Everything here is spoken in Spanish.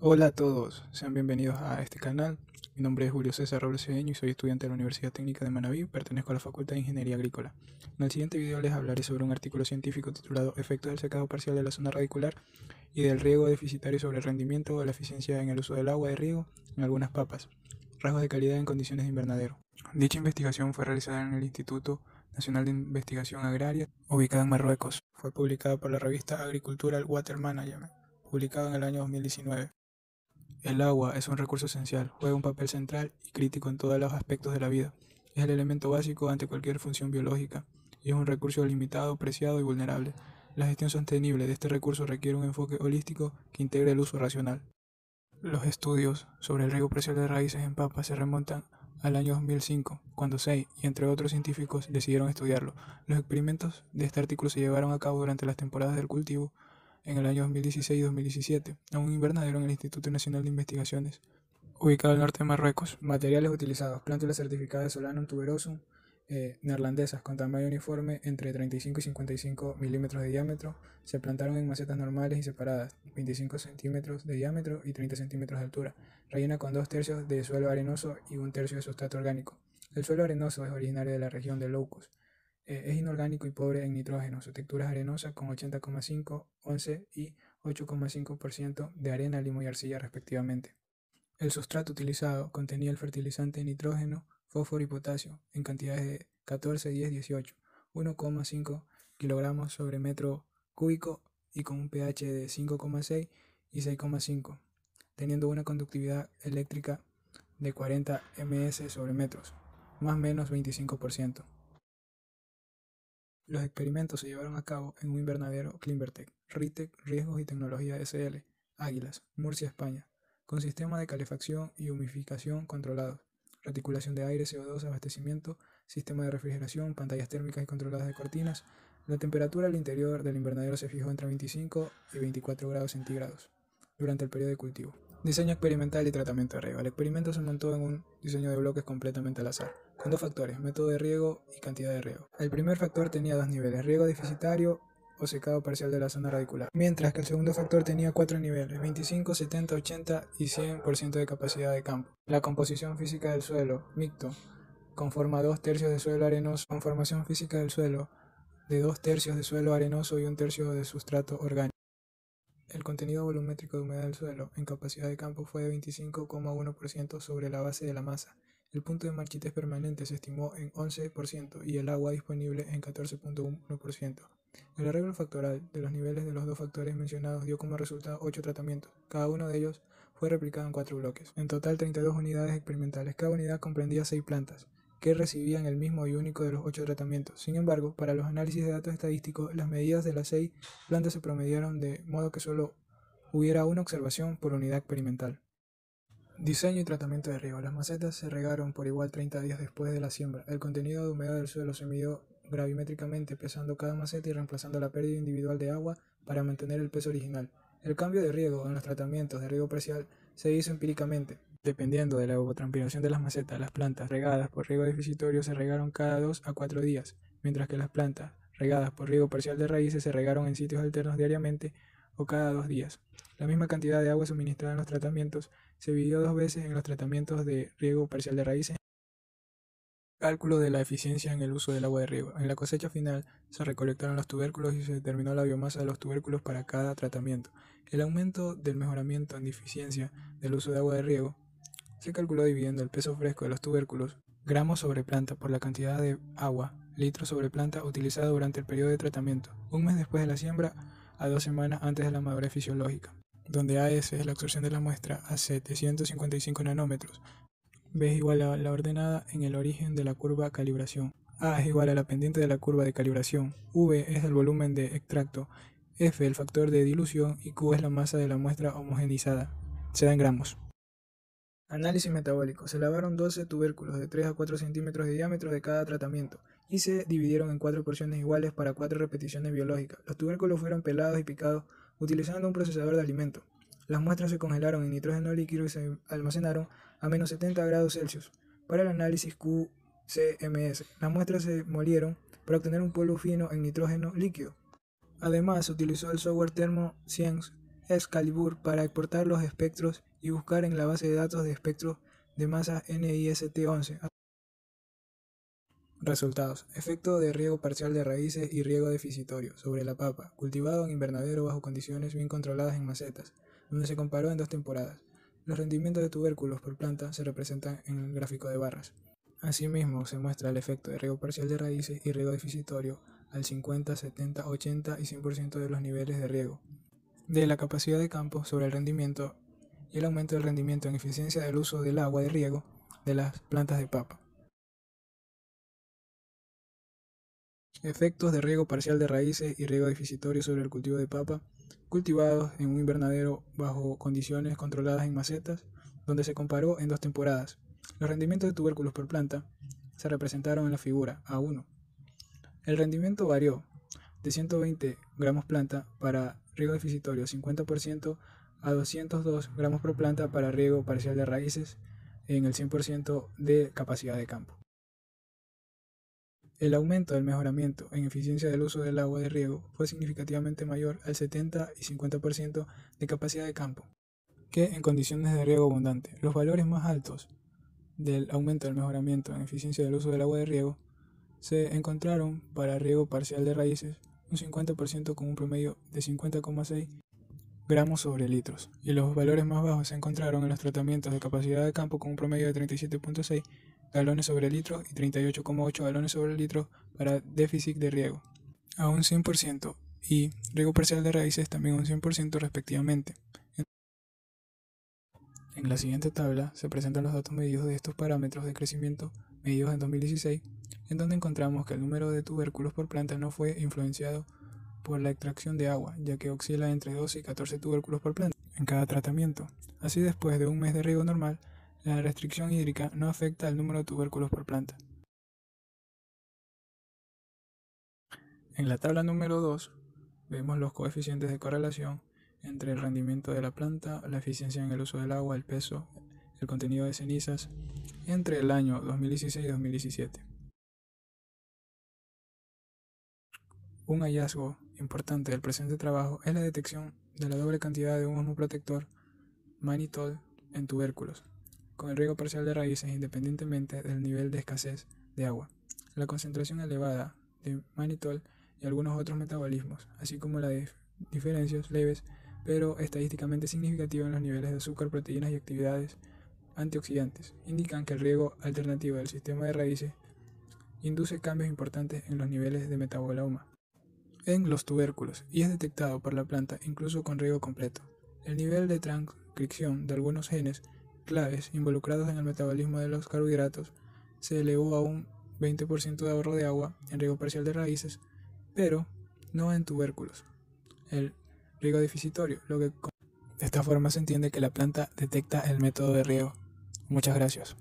Hola a todos, sean bienvenidos a este canal. Mi nombre es Julio César Robles Cedeño y soy estudiante de la Universidad Técnica de Manabí, pertenezco a la Facultad de Ingeniería Agrícola. En el siguiente video les hablaré sobre un artículo científico titulado Efectos del secado parcial de la zona radicular y del riego deficitario sobre el rendimiento o la eficiencia en el uso del agua de riego en algunas papas, rasgos de calidad en condiciones de invernadero. Dicha investigación fue realizada en el Instituto Nacional de Investigación Agraria, ubicado en Marruecos. Fue publicada por la revista Agricultural Water Management, publicado en el año 2019. El agua es un recurso esencial, juega un papel central y crítico en todos los aspectos de la vida. Es el elemento básico ante cualquier función biológica y es un recurso limitado, preciado y vulnerable. La gestión sostenible de este recurso requiere un enfoque holístico que integre el uso racional. Los estudios sobre el riego parcial de raíces en papas se remontan al año 2005, cuando Say y entre otros científicos decidieron estudiarlo. Los experimentos de este artículo se llevaron a cabo durante las temporadas del cultivo en el año 2016 y 2017, a un invernadero en el Instituto Nacional de Investigaciones, ubicado al norte de Marruecos. Materiales utilizados: plántulas certificadas de Solanum tuberosum neerlandesas con tamaño uniforme entre 35 y 55 milímetros de diámetro. Se plantaron en macetas normales y separadas, 25 centímetros de diámetro y 30 centímetros de altura. Rellena con 2/3 de suelo arenoso y 1/3 de sustrato orgánico. El suelo arenoso es originario de la región de Locus. Es inorgánico y pobre en nitrógeno. Su textura es arenosa con 80,5, 11 y 8,5% de arena, limo y arcilla respectivamente. El sustrato utilizado contenía el fertilizante nitrógeno, fósforo y potasio en cantidades de 14, 10, 18, 1,5 kilogramos sobre metro cúbico y con un pH de 5,6 y 6,5, teniendo una conductividad eléctrica de 40 ms sobre metros, más o menos 25%. Los experimentos se llevaron a cabo en un invernadero Climbertec, RITEC, Riesgos y Tecnología SL, Águilas, Murcia, España, con sistema de calefacción y humidificación controlados, reticulación de aire, CO2, abastecimiento, sistema de refrigeración, pantallas térmicas y controladas de cortinas. La temperatura al interior del invernadero se fijó entre 25 y 24 grados centígrados durante el periodo de cultivo. Diseño experimental y tratamiento de riego. El experimento se montó en un diseño de bloques completamente al azar, con dos factores: método de riego y cantidad de riego. El primer factor tenía dos niveles: riego deficitario o secado parcial de la zona radicular, mientras que el segundo factor tenía cuatro niveles: 25, 70, 80 y 100% de capacidad de campo. La composición física del suelo mixto conforma 2/3 de suelo arenoso, conformación física del suelo de 2/3 de suelo arenoso y 1/3 de sustrato orgánico. El contenido volumétrico de humedad del suelo en capacidad de campo fue de 25,1% sobre la base de la masa. El punto de marchitez permanente se estimó en 11% y el agua disponible en 14,1%. El arreglo factorial de los niveles de los dos factores mencionados dio como resultado 8 tratamientos. Cada uno de ellos fue replicado en 4 bloques. En total 32 unidades experimentales. Cada unidad comprendía 6 plantas, que recibían el mismo y único de los 8 tratamientos. Sin embargo, para los análisis de datos estadísticos, las medidas de las 6 plantas se promediaron de modo que solo hubiera una observación por unidad experimental. Diseño y tratamiento de riego. Las macetas se regaron por igual 30 días después de la siembra. El contenido de humedad del suelo se midió gravimétricamente, pesando cada maceta y reemplazando la pérdida individual de agua para mantener el peso original. El cambio de riego en los tratamientos de riego parcial se hizo empíricamente. Dependiendo de la evapotranspiración de las macetas, las plantas regadas por riego deficitario se regaron cada 2 a 4 días, mientras que las plantas regadas por riego parcial de raíces se regaron en sitios alternos diariamente o cada 2 días. La misma cantidad de agua suministrada en los tratamientos se dividió 2 veces en los tratamientos de riego parcial de raíces. Cálculo de la eficiencia en el uso del agua de riego. En la cosecha final se recolectaron los tubérculos y se determinó la biomasa de los tubérculos para cada tratamiento. El aumento del mejoramiento en eficiencia del uso de agua de riego se calculó dividiendo el peso fresco de los tubérculos, gramos sobre planta, por la cantidad de agua, litros sobre planta, utilizada durante el periodo de tratamiento, un mes después de la siembra a 2 semanas antes de la madurez fisiológica, donde AS es la absorción de la muestra a 755 nanómetros. B es igual a la ordenada en el origen de la curva calibración. A es igual a la pendiente de la curva de calibración. V es el volumen de extracto. F el factor de dilución y Q es la masa de la muestra homogeneizada. Se da en gramos. Análisis metabólico. Se lavaron 12 tubérculos de 3 a 4 centímetros de diámetro de cada tratamiento y se dividieron en 4 porciones iguales para 4 repeticiones biológicas. Los tubérculos fueron pelados y picados utilizando un procesador de alimento. Las muestras se congelaron en nitrógeno líquido y se almacenaron a menos 70 grados Celsius. Para el análisis QCMS, las muestras se molieron para obtener un polvo fino en nitrógeno líquido. Además, se utilizó el software ThermoScience Excalibur para exportar los espectros y buscar en la base de datos de espectros de masa NIST-11. Resultados. Efecto de riego parcial de raíces y riego deficitorio sobre la papa, cultivado en invernadero bajo condiciones bien controladas en macetas, donde se comparó en 2 temporadas. Los rendimientos de tubérculos por planta se representan en el gráfico de barras. Asimismo, se muestra el efecto de riego parcial de raíces y riego deficitorio al 50, 70, 80 y 100% de los niveles de riego, de la capacidad de campo sobre el rendimiento y el aumento del rendimiento en eficiencia del uso del agua de riego de las plantas de papa. Efectos de riego parcial de raíces y riego deficitorio sobre el cultivo de papa, cultivados en un invernadero bajo condiciones controladas en macetas, donde se comparó en 2 temporadas. Los rendimientos de tubérculos por planta se representaron en la figura A1. El rendimiento varió de 120 gramos planta para riego deficitorio 50% a 202 gramos por planta para riego parcial de raíces en el 100% de capacidad de campo. El aumento del mejoramiento en eficiencia del uso del agua de riego fue significativamente mayor al 70 y 50% de capacidad de campo que en condiciones de riego abundante. Los valores más altos del aumento del mejoramiento en eficiencia del uso del agua de riego se encontraron para riego parcial de raíces, un 50% con un promedio de 50,6 gramos sobre litros, y los valores más bajos se encontraron en los tratamientos de capacidad de campo con un promedio de 37,6 galones sobre litro y 38,8 galones sobre litro para déficit de riego, a un 100%, y riego parcial de raíces también a un 100% respectivamente. En la siguiente tabla se presentan los datos medidos de estos parámetros de crecimiento medidos en 2016, en donde encontramos que el número de tubérculos por planta no fue influenciado por la extracción de agua, ya que oscila entre 12 y 14 tubérculos por planta en cada tratamiento. Así, después de un mes de riego normal, la restricción hídrica no afecta al número de tubérculos por planta. En la tabla número 2 vemos los coeficientes de correlación entre el rendimiento de la planta, la eficiencia en el uso del agua, el peso, el contenido de cenizas, entre el año 2016 y 2017. Un hallazgo importante del presente trabajo es la detección de la doble cantidad de un osmoprotector mannitol en tubérculos, con el riego parcial de raíces independientemente del nivel de escasez de agua, la concentración elevada de mannitol y algunos otros metabolismos, así como las diferencias leves pero estadísticamente significativas en los niveles de azúcar, proteínas y actividades antioxidantes, indican que el riego alternativo del sistema de raíces induce cambios importantes en los niveles de metaboloma en los tubérculos y es detectado por la planta incluso con riego completo. El nivel de transcripción de algunos genes claves involucrados en el metabolismo de los carbohidratos se elevó a un 20% de ahorro de agua en riego parcial de raíces, pero no en tubérculos. El riego deficitorio, de esta forma se entiende que la planta detecta el método de riego. Muchas gracias.